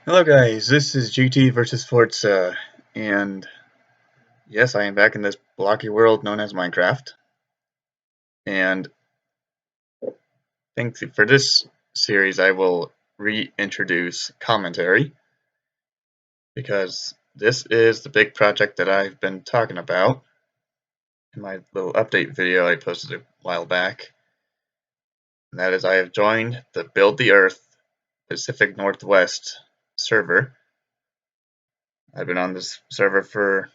Hello guys, this is GT versus Forza, and yes, I am back in this blocky world known as Minecraft. And I think for this series I will reintroduce commentary, because this is the big project that I've been talking about in my little update video I posted a while back. And that is I have joined the Build the Earth Pacific Northwest server. I've been on this server for a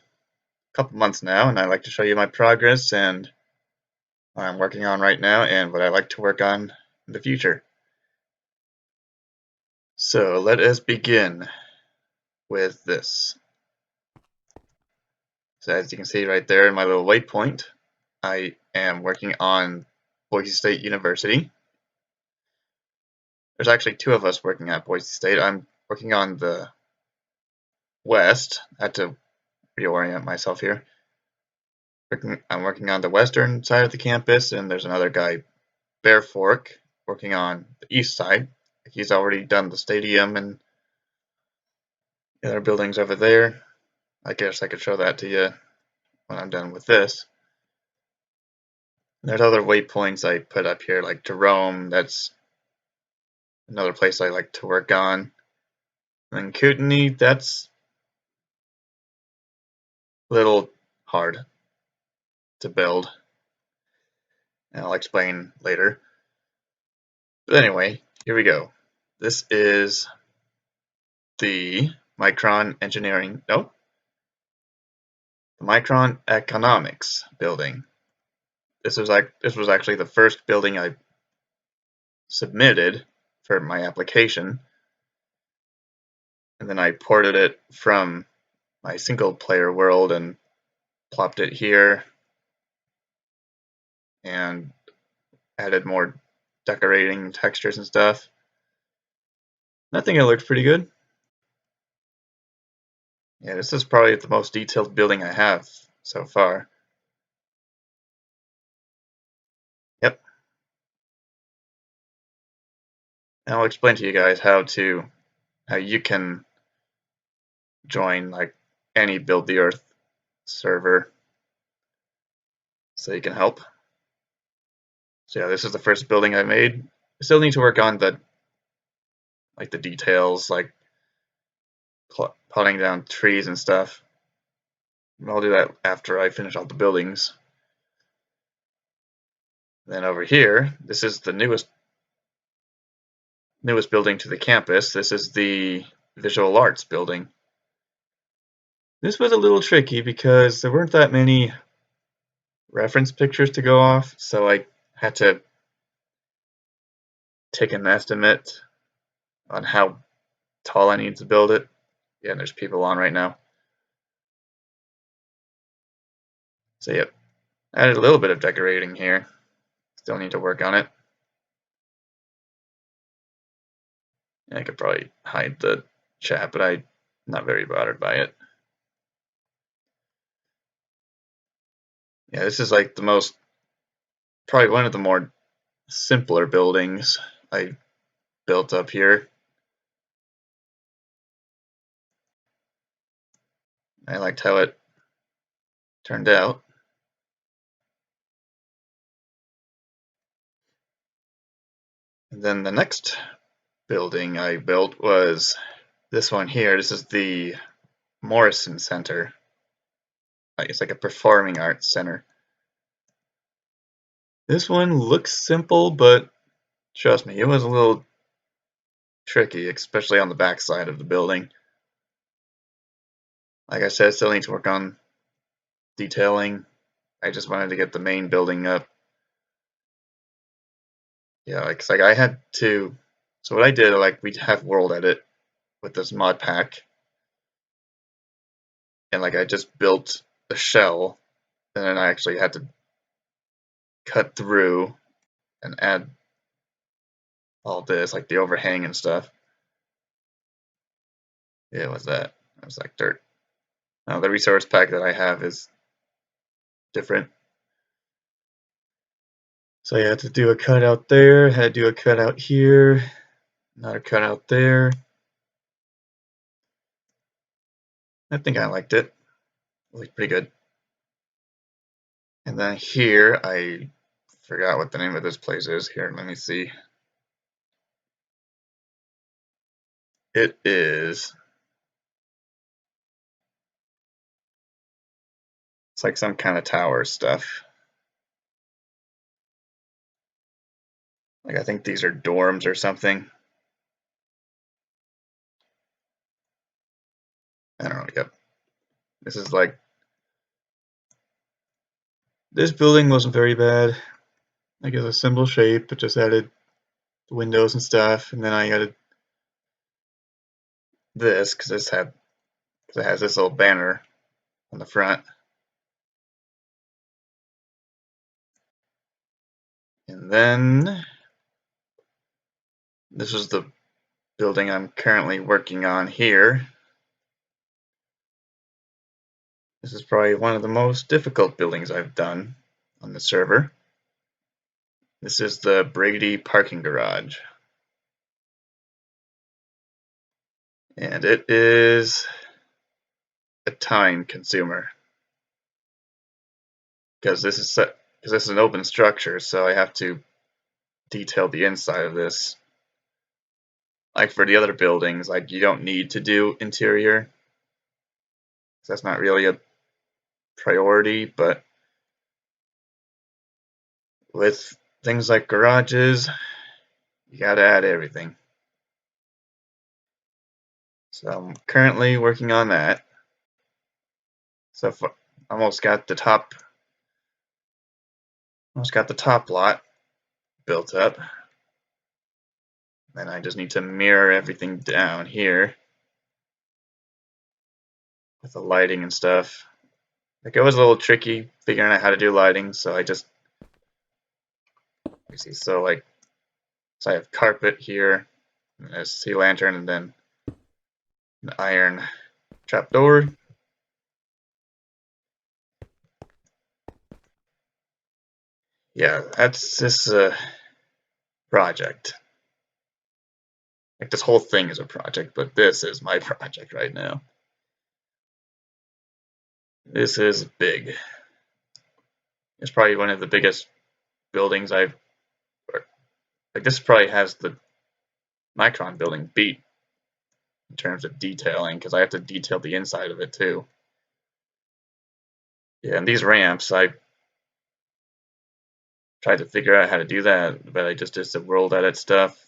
couple months now, and I'd like to show you my progress and what I'm working on right now and what I like to work on in the future. So let us begin with this. So as you can see right there in my little waypoint, I am working on Boise State University. There's actually two of us working at Boise State. I'm working on the west. I had to reorient myself here. I'm working on the western side of the campus, and there's another guy, Bear Fork, working on the east side. He's already done the stadium and the other buildings over there. I guess I could show that to you when I'm done with this. There's other waypoints I put up here, like Jerome. That's another place I like to work on. And Kootenai, that's a little hard to build, and I'll explain later. But anyway, here we go. This is the Micron Engineering, no, the Micron Economics building. This was actually the first building I submitted for my application, and then I ported it from my single player world and plopped it here and added more decorating textures and stuff. I think it looks pretty good. Yeah, this is probably the most detailed building I have so far. Yep. And I'll explain to you guys how you can join like any Build the Earth server so you can help. So yeah, this is the first building I made. I still need to work on the details, like cutting down trees and stuff. I'll do that after I finish all the buildings. Then over here, this is the newest building to the campus. This is the visual arts building. This was a little tricky because there weren't that many reference pictures to go off, so I had to take an estimate on how tall I need to build it. Yeah, and there's people on right now. So yep, added a little bit of decorating here. Still need to work on it. I could probably hide the chat, but I'm not very bothered by it. Yeah, this is like probably one of the more simpler buildings I built up here. I liked how it turned out. And then the next building I built was this one here. This is the Morrison Center. It's like a performing arts center. This one looks simple, but trust me, it was a little tricky, especially on the back side of the building. Like I said, I still need to work on detailing. I just wanted to get the main building up. Yeah, like I had to. So what I did, like we have World Edit with this mod pack, and like I just built the shell, and then I actually had to cut through and add all this, like the overhang and stuff. Yeah, what's that? That was like dirt. Now the resource pack that I have is different. So I had to do a cutout there, had to do a cutout here, another cutout there. I think I liked it. It looked pretty good. And then here, I forgot what the name of this place is. Here, let me see. It is. It's like some kind of tower stuff. Like I think these are dorms or something. I don't know. Yep. This is like this building wasn't very bad. Like it's a simple shape, but just added windows and stuff. And then I added this because it has this little banner on the front. And then this is the building I'm currently working on here. This is probably one of the most difficult buildings I've done on the server. This is the Brady parking garage. And it is a time consumer because this is an open structure, so I have to detail the inside of this. Like for the other buildings, like you don't need to do interior. So that's not really a priority, but with things like garages, you gotta add everything. So I'm currently working on that. So almost got the top lot built up. Then I just need to mirror everything down here with the lighting and stuff. Like it was a little tricky figuring out how to do lighting, so I just you see so I have carpet here, and a sea lantern, and then an iron trapdoor. Yeah, that's this project. Like this whole thing is a project, but this is my project right now. This is big. It's probably one of the biggest buildings like this probably has the Micron building beat in terms of detailing because I have to detail the inside of it too. Yeah, and these ramps, I tried to figure out how to do that, but I just did some world edit stuff.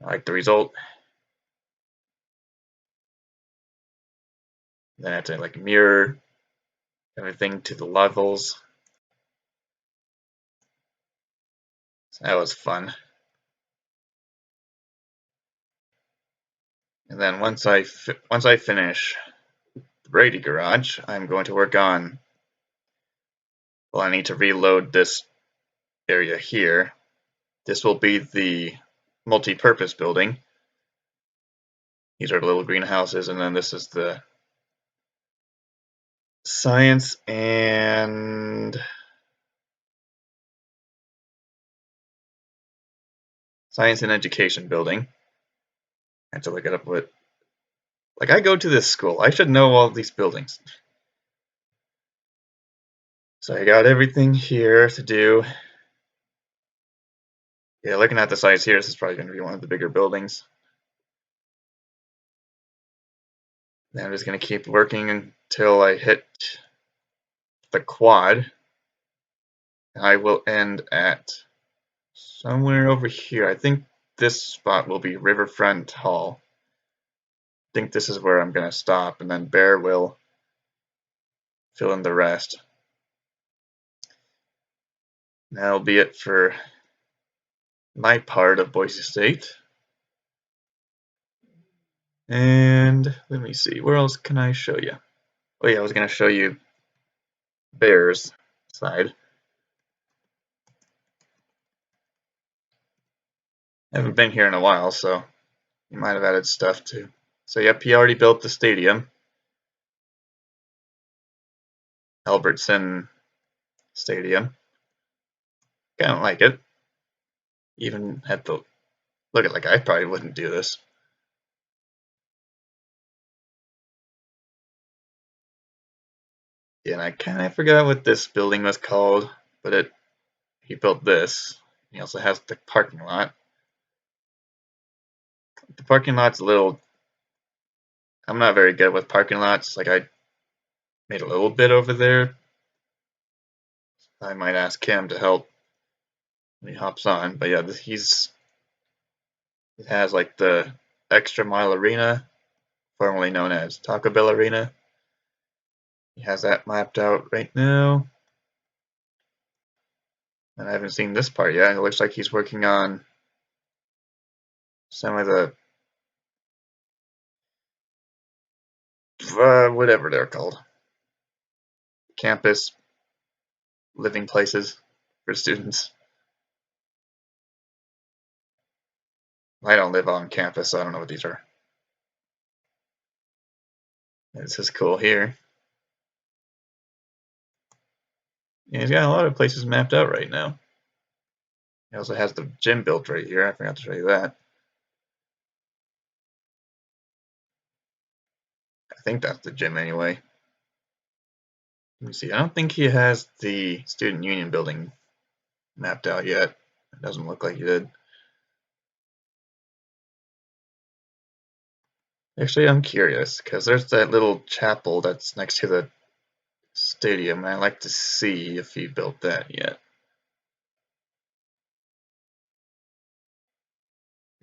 I like the result. Then I had to like mirror everything to the levels. So that was fun. And then once I finish the Brady garage, I'm going to work on. Well, I need to reload this area here. This will be the multi-purpose building. These are the little greenhouses, and then this is the science and education building. I have to look it up. Like I go to this school, I should know all these buildings. So I got everything here to do. Yeah, looking at the size here, this is probably going to be one of the bigger buildings. Then I'm just going to keep working until I hit the quad. I will end at somewhere over here. I think this spot will be Riverfront Hall. I think this is where I'm going to stop, and then Bear will fill in the rest. That'll be it for my part of Boise State. And let me see, where else can I show you? Oh yeah, I was going to show you Bear's side. I haven't been here in a while, so you might have added stuff too. So yep, he already built the stadium. Albertson Stadium. Kind of like it. Even had to look at like I probably wouldn't do this. Again, I kind of forgot what this building was called, but he built this. He also has the parking lot. The parking lot's a little. I'm not very good with parking lots. Like I made a little bit over there. I might ask him to help when he hops on. But yeah, it has like the Extra Mile Arena, formerly known as Taco Bell Arena. He has that mapped out right now. And I haven't seen this part yet. It looks like he's working on some of the whatever they're called, campus living places for students. I don't live on campus, so I don't know what these are. This is cool here. And he's got a lot of places mapped out right now. He also has the gym built right here. I forgot to show you that. I think that's the gym anyway. Let me see. I don't think he has the student union building mapped out yet. It doesn't look like he did. Actually, I'm curious because there's that little chapel that's next to the stadium, and I'd like to see if he built that yet.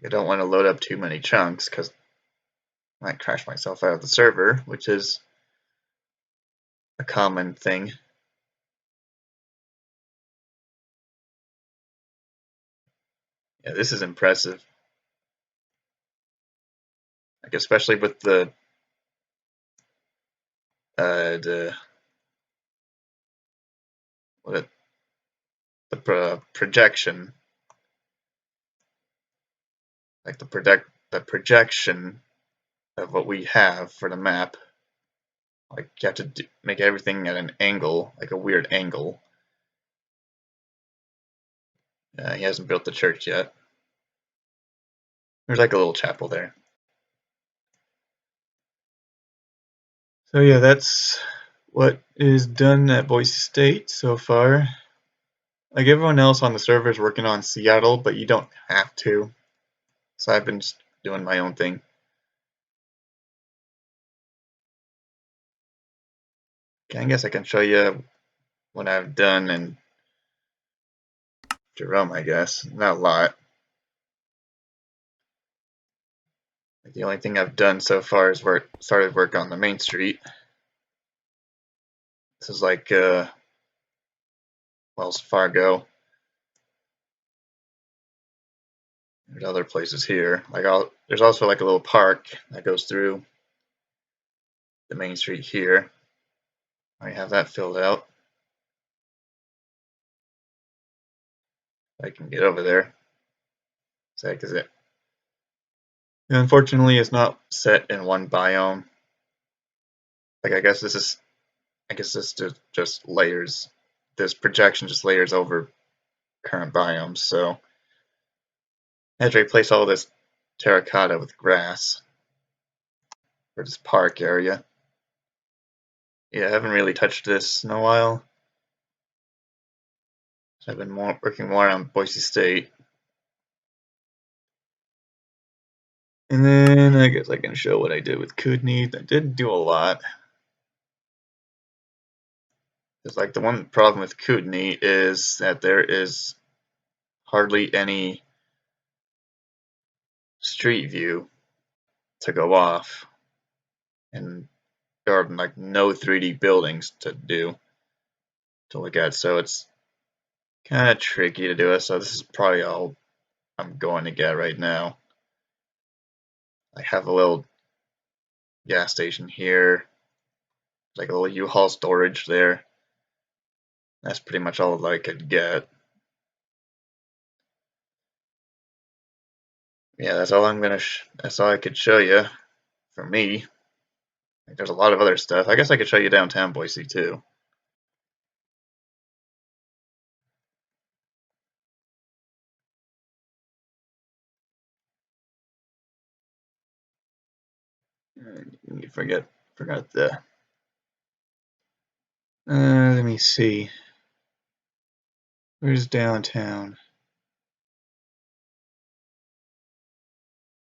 I don't want to load up too many chunks because I might crash myself out of the server, which is a common thing. Yeah, this is impressive. Like especially with the what it, the projection, like the projection of what we have for the map. Like you have to make everything at an angle, like a weird angle. He hasn't built the church yet. There's like a little chapel there. So yeah, that's what is done at Boise State so far. Like everyone else on the server is working on Seattle, but you don't have to. So I've been just doing my own thing. Okay, I guess I can show you what I've done in Jerome, I guess. Not a lot. The only thing I've done so far is started work on the main street. This is like Wells Fargo. There's other places here. There's also like a little park that goes through the main street here. I have that filled out. I can get over there. So that is it. And unfortunately, it's not set in one biome. Like I guess this just layers. This projection just layers over current biomes. So I had to replace all this terracotta with grass for this park area. Yeah, I haven't really touched this in a while. So I've been working more on Boise State. And then I guess I can show what I did with Kootenai. I didn't do a lot. It's like the one problem with Kootenai is that there is hardly any street view to go off, and there are like no 3D buildings to look at, so it's kind of tricky to do it. So this is probably all I'm going to get right now. I have a little gas station here, like a little U-Haul storage there. That's pretty much all that I could get. Yeah, that's all that's all I could show you for me. Like, there's a lot of other stuff. I guess I could show you downtown Boise too. You forgot the Let me see. Where's downtown?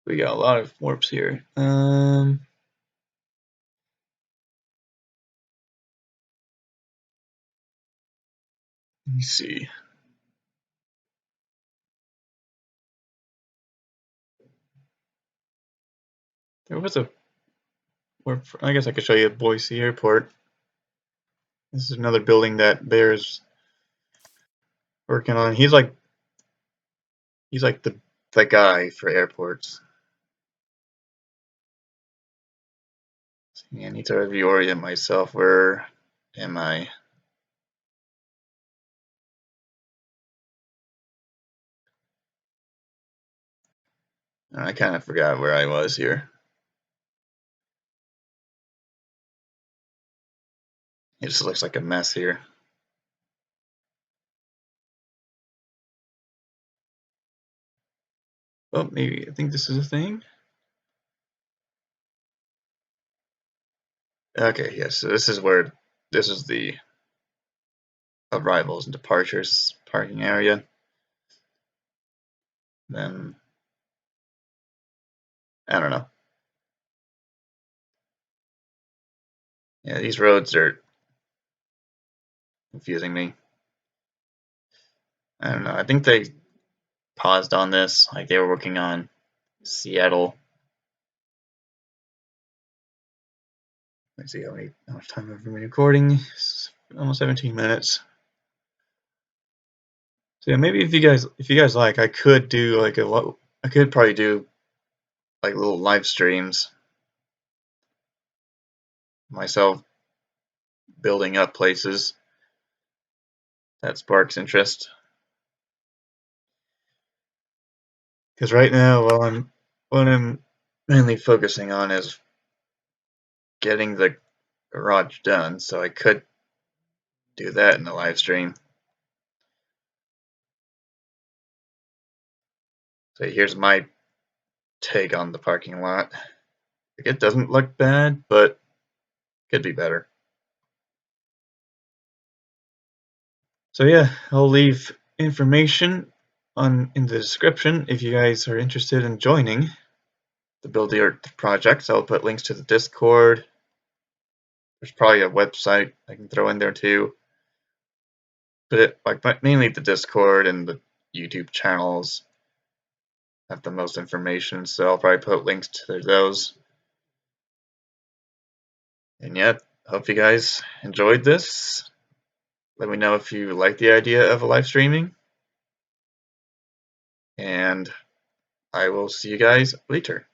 We got a lot of warps here. Let me see. There was a warp. I guess I could show you Boise Airport. This is another building that Bear's working on. He's like the guy for airports. I need to reorient myself. Where am I? I kind of forgot where I was here. It just looks like a mess here. Oh, maybe I think this is a thing. Okay, yes. So this is the arrivals and departures parking area. Then I don't know. Yeah, these roads are confusing me. I don't know. I think they paused on this, like they were working on Seattle. Let's see how much time have we been recording. Almost 17 minutes. So yeah, maybe if you guys like, I could do like I could probably do like little live streams myself building up places that sparks interest. Because right now, what I'm mainly focusing on is getting the garage done, so I could do that in the live stream. So here's my take on the parking lot. It doesn't look bad, but could be better. So yeah, I'll leave information in the description if you guys are interested in joining the Build the Earth project. I'll put links to the Discord. There's probably a website I can throw in there too. But mainly the Discord and the YouTube channels have the most information, so I'll probably put links to those. And yeah, hope you guys enjoyed this. Let me know if you like the idea of a live streaming. And I will see you guys later.